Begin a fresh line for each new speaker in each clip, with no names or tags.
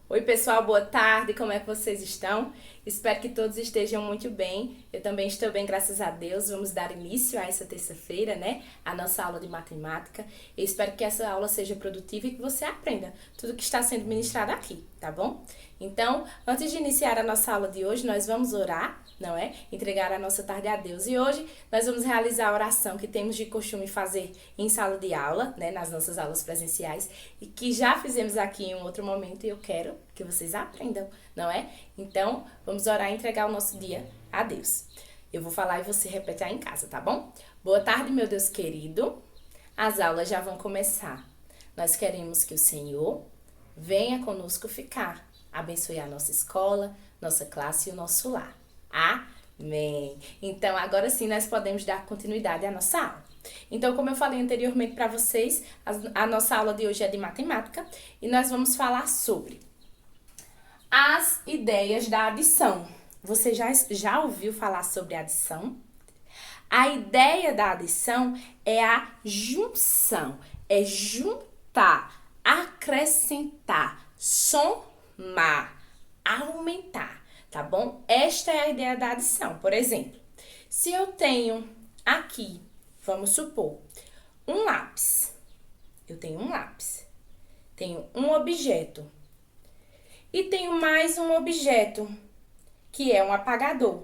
Oi, pessoal, boa tarde, como é que vocês estão? Espero que todos estejam muito bem. Eu também estou bem, graças a Deus. Vamos dar início a essa terça-feira, né? A nossa aula de matemática. Eu espero que essa aula seja produtiva e que você aprenda tudo que está sendo ministrado aqui, tá bom? Então, antes de iniciar a nossa aula de hoje, nós vamos orar, não é? Entregar a nossa tarde a Deus. E hoje nós vamos realizar a oração que temos de costume fazer em sala de aula, né? Nas nossas aulas presenciais e que já fizemos aqui em um outro momento e eu quero que vocês aprendam, não é? Então, vamos orar e entregar o nosso dia a Deus. Eu vou falar e você repete aí em casa, tá bom? Boa tarde, meu Deus querido. As aulas já vão começar. Nós queremos que o Senhor venha conosco ficar. Abençoe a nossa escola, nossa classe e o nosso lar. Amém. Então, agora sim, nós podemos dar continuidade à nossa aula. Então, como eu falei anteriormente para vocês, a nossa aula de hoje é de matemática e nós vamos falar sobre as ideias da adição. Você já ouviu falar sobre adição? A ideia da adição é a junção, é juntar, acrescentar, somar, aumentar, tá bom? Esta é a ideia da adição. Por exemplo, se eu tenho aqui, vamos supor, um lápis. Eu tenho um lápis. Tenho um objeto. E tenho mais um objeto, que é um apagador.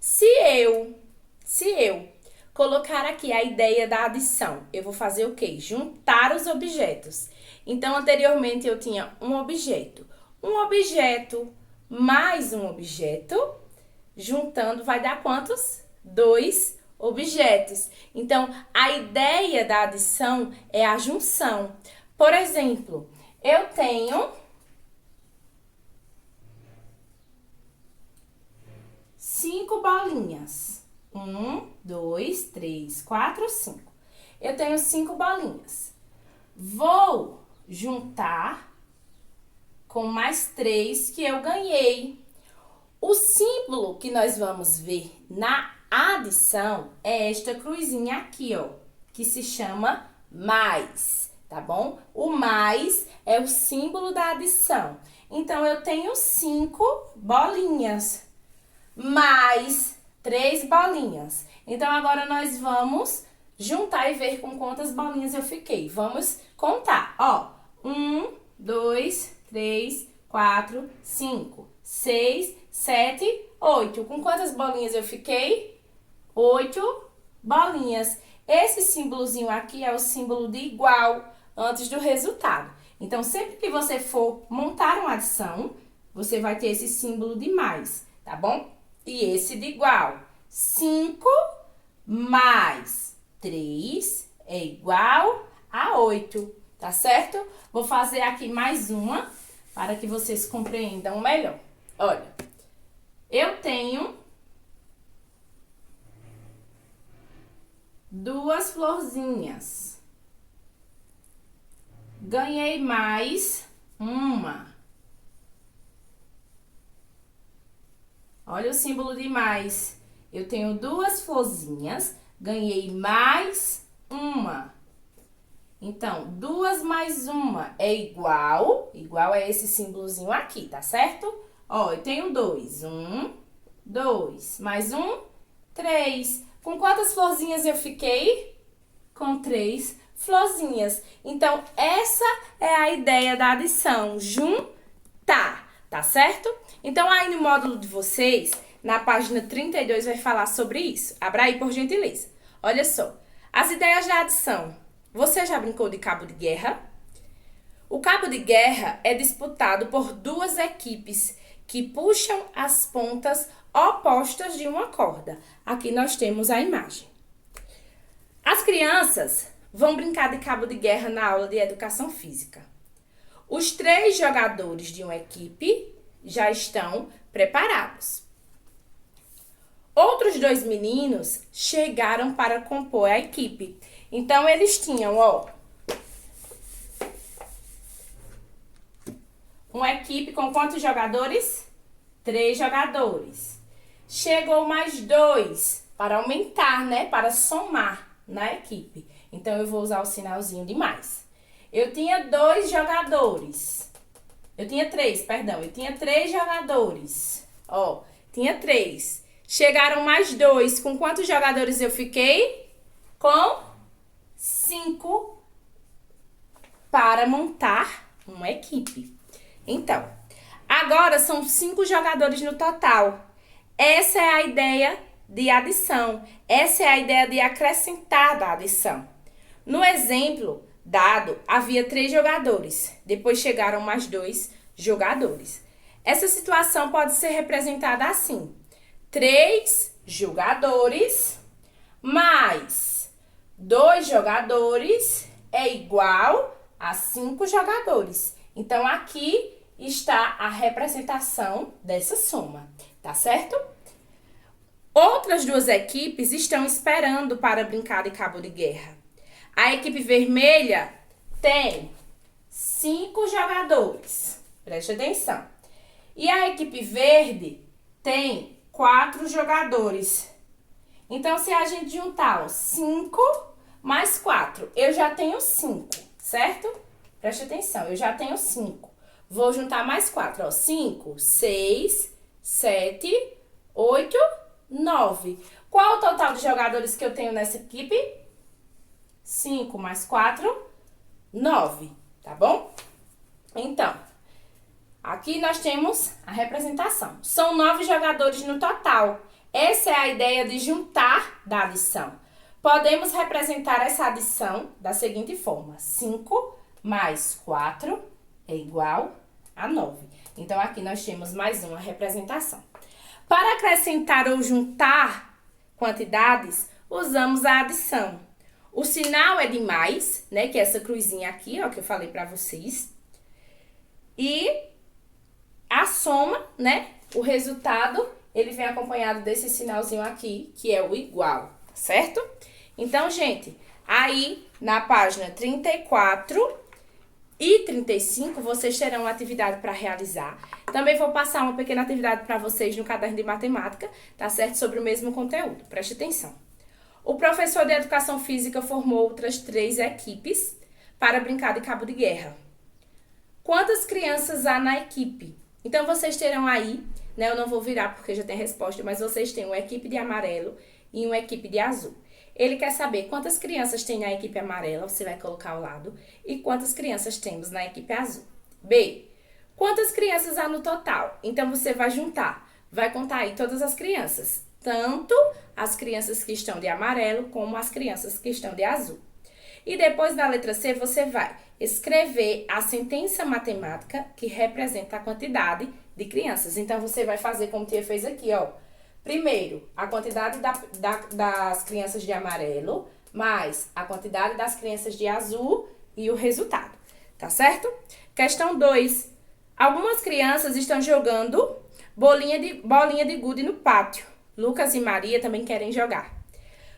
Se eu colocar aqui a ideia da adição, eu vou fazer o quê? Juntar os objetos. Então, anteriormente eu tinha um objeto mais um objeto, juntando vai dar quantos? 2 objetos. Então, a ideia da adição é a junção. Por exemplo, eu tenho 5 bolinhas. 1, 2, 3, 4, 5. Eu tenho 5 bolinhas. Vou juntar com mais 3 que eu ganhei. O símbolo que nós vamos ver na adição é esta cruzinha aqui, ó, que se chama mais, tá bom? O mais é o símbolo da adição. Então, eu tenho 5 bolinhas, mais 3 bolinhas. Então, agora nós vamos juntar e ver com quantas bolinhas eu fiquei. Vamos contar, ó. 1, 2, 3, 4, 5, 6, 7, 8. Com quantas bolinhas eu fiquei? 8 bolinhas. Esse símbolozinho aqui é o símbolo de igual antes do resultado. Então, sempre que você for montar uma adição, você vai ter esse símbolo de mais, tá bom? E esse de igual. 5 mais 3 é igual a 8, tá certo? Vou fazer aqui mais uma para que vocês compreendam melhor. Olha, eu tenho 2 florzinhas. Ganhei mais uma. Olha o símbolo de mais. Eu tenho 2 florzinhas, ganhei mais uma. Então, 2 mais uma é igual a esse símbolozinho aqui, tá certo? Ó, eu tenho 2. 1, 2, mais 1, 3. Com quantas florzinhas eu fiquei? Com 3 florzinhas. Então, essa é a ideia da adição, juntar, tá certo? Então, aí no módulo de vocês, na página 32, vai falar sobre isso. Abra aí, por gentileza. Olha só, as ideias da adição. Você já brincou de cabo de guerra? O cabo de guerra é disputado por 2 equipes que puxam as pontas opostas de uma corda. Aqui nós temos a imagem. As crianças vão brincar de cabo de guerra na aula de educação física. Os 3 jogadores de uma equipe já estão preparados. Outros 2 meninos chegaram para compor a equipe. Então, eles tinham, ó, uma equipe com quantos jogadores? 3 jogadores. Chegou mais 2 para aumentar, né? Para somar na equipe. Então, eu vou usar o sinalzinho de mais. Eu tinha 2 jogadores. Eu tinha 3, perdão. Eu tinha 3 jogadores. Ó, tinha 3. Chegaram mais 2. Com quantos jogadores eu fiquei? Com 5 para montar uma equipe. Então, agora são 5 jogadores no total. Essa é a ideia de adição. Essa é a ideia de acrescentar da adição. No exemplo dado, havia 3 jogadores. Depois chegaram mais 2 jogadores. Essa situação pode ser representada assim: 3 jogadores mais 2 jogadores é igual a 5 jogadores. Então, aqui está a representação dessa soma, tá certo? Outras 2 equipes estão esperando para brincar de cabo de guerra. A equipe vermelha tem 5 jogadores. Preste atenção. E a equipe verde tem 4 jogadores. Então, se a gente juntar 5 mais 4, eu já tenho 5, certo? Preste atenção, eu já tenho 5. Vou juntar mais 4, ó. 5, 6, 7, 8, 9. Qual o total de jogadores que eu tenho nessa equipe? 5 mais 4, 9, tá bom? Então, aqui nós temos a representação. São 9 jogadores no total. Essa é a ideia de juntar da adição. Podemos representar essa adição da seguinte forma: 5 mais 4 é igual a 9. Então, aqui nós temos mais uma representação. Para acrescentar ou juntar quantidades, usamos a adição. O sinal é de mais, né? Que é essa cruzinha aqui, ó, que eu falei pra vocês. E a soma, né? O resultado, ele vem acompanhado desse sinalzinho aqui, que é o igual, certo? Então, gente, aí na página 34 e 35, vocês terão uma atividade para realizar. Também vou passar uma pequena atividade para vocês no caderno de matemática, tá certo? Sobre o mesmo conteúdo. Preste atenção. O professor de educação física formou outras 3 equipes para brincar de cabo de guerra. Quantas crianças há na equipe? Então, vocês terão aí, né? Eu não vou virar porque já tem resposta, mas vocês têm uma equipe de amarelo e uma equipe de azul. Ele quer saber quantas crianças tem na equipe amarela, você vai colocar ao lado, e quantas crianças temos na equipe azul. B, quantas crianças há no total? Então, você vai juntar, vai contar aí todas as crianças, tanto as crianças que estão de amarelo como as crianças que estão de azul. E depois da letra C, você vai escrever a sentença matemática que representa a quantidade de crianças. Então, você vai fazer como a tia fez aqui, ó. Primeiro, a quantidade das crianças de amarelo, mais a quantidade das crianças de azul e o resultado, tá certo? Questão 2. Algumas crianças estão jogando bolinha de gude no pátio. Lucas e Maria também querem jogar.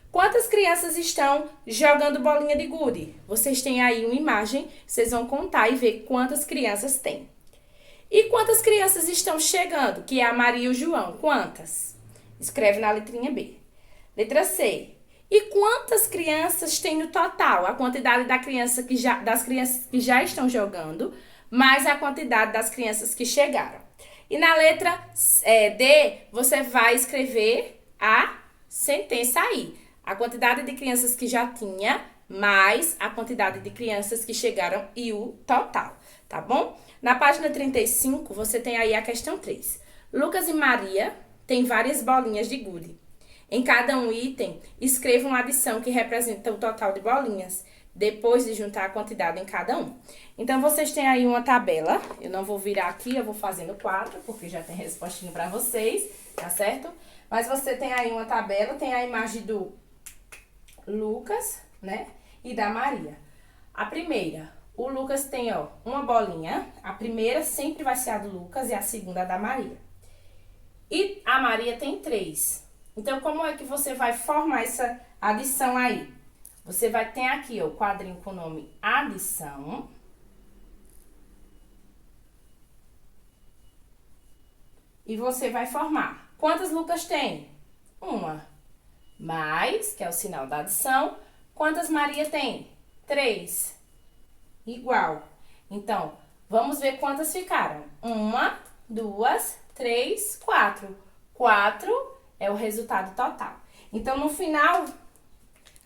Quantas crianças estão jogando bolinha de gude? Vocês têm aí uma imagem, vocês vão contar e ver quantas crianças tem. E quantas crianças estão chegando? Que é a Maria e o João. Quantas? Escreve na letrinha B. Letra C. E quantas crianças tem no total? A quantidade das crianças que já estão jogando, mais a quantidade das crianças que chegaram. E na letra D, você vai escrever a sentença aí. A quantidade de crianças que já tinha, mais a quantidade de crianças que chegaram e o total, tá bom? Na página 35, você tem aí a questão 3. Lucas e Maria têm várias bolinhas de gude. Em cada um item, escreva uma adição que representa o total de bolinhas, depois de juntar a quantidade em cada um. Então, vocês têm aí uma tabela. Eu não vou virar aqui, eu vou fazendo 4, porque já tem respostinha para vocês, tá certo? Mas você tem aí uma tabela, tem a imagem do Lucas, né? E da Maria. A primeira, o Lucas tem, ó, uma bolinha. A primeira sempre vai ser a do Lucas e a segunda a da Maria. E a Maria tem 3. Então, como é que você vai formar essa adição aí? Você vai ter aqui, ó, o quadrinho com o nome adição. E você vai formar. Quantas Lucas tem? Uma. Mais, que é o sinal da adição. Quantas Maria tem? 3. Igual. Então, Vamos ver quantas ficaram. 1, 2, 3, 4. 4 é o resultado total. Então, no final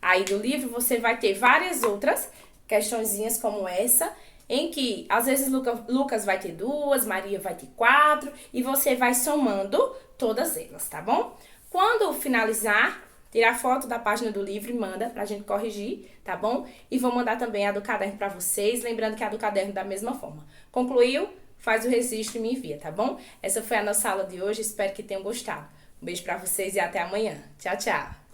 aí do livro, você vai ter várias outras questõezinhas como essa, em que, às vezes, Lucas vai ter 2, Maria vai ter 4, e você vai somando todas elas, tá bom? Quando finalizar, tira a foto da página do livro e manda pra gente corrigir, tá bom? E vou mandar também a do caderno pra vocês, lembrando que a do caderno da mesma forma. Concluiu? Faz o registro e me envia, tá bom? Essa foi a nossa aula de hoje, espero que tenham gostado. Um beijo pra vocês e até amanhã. Tchau, tchau!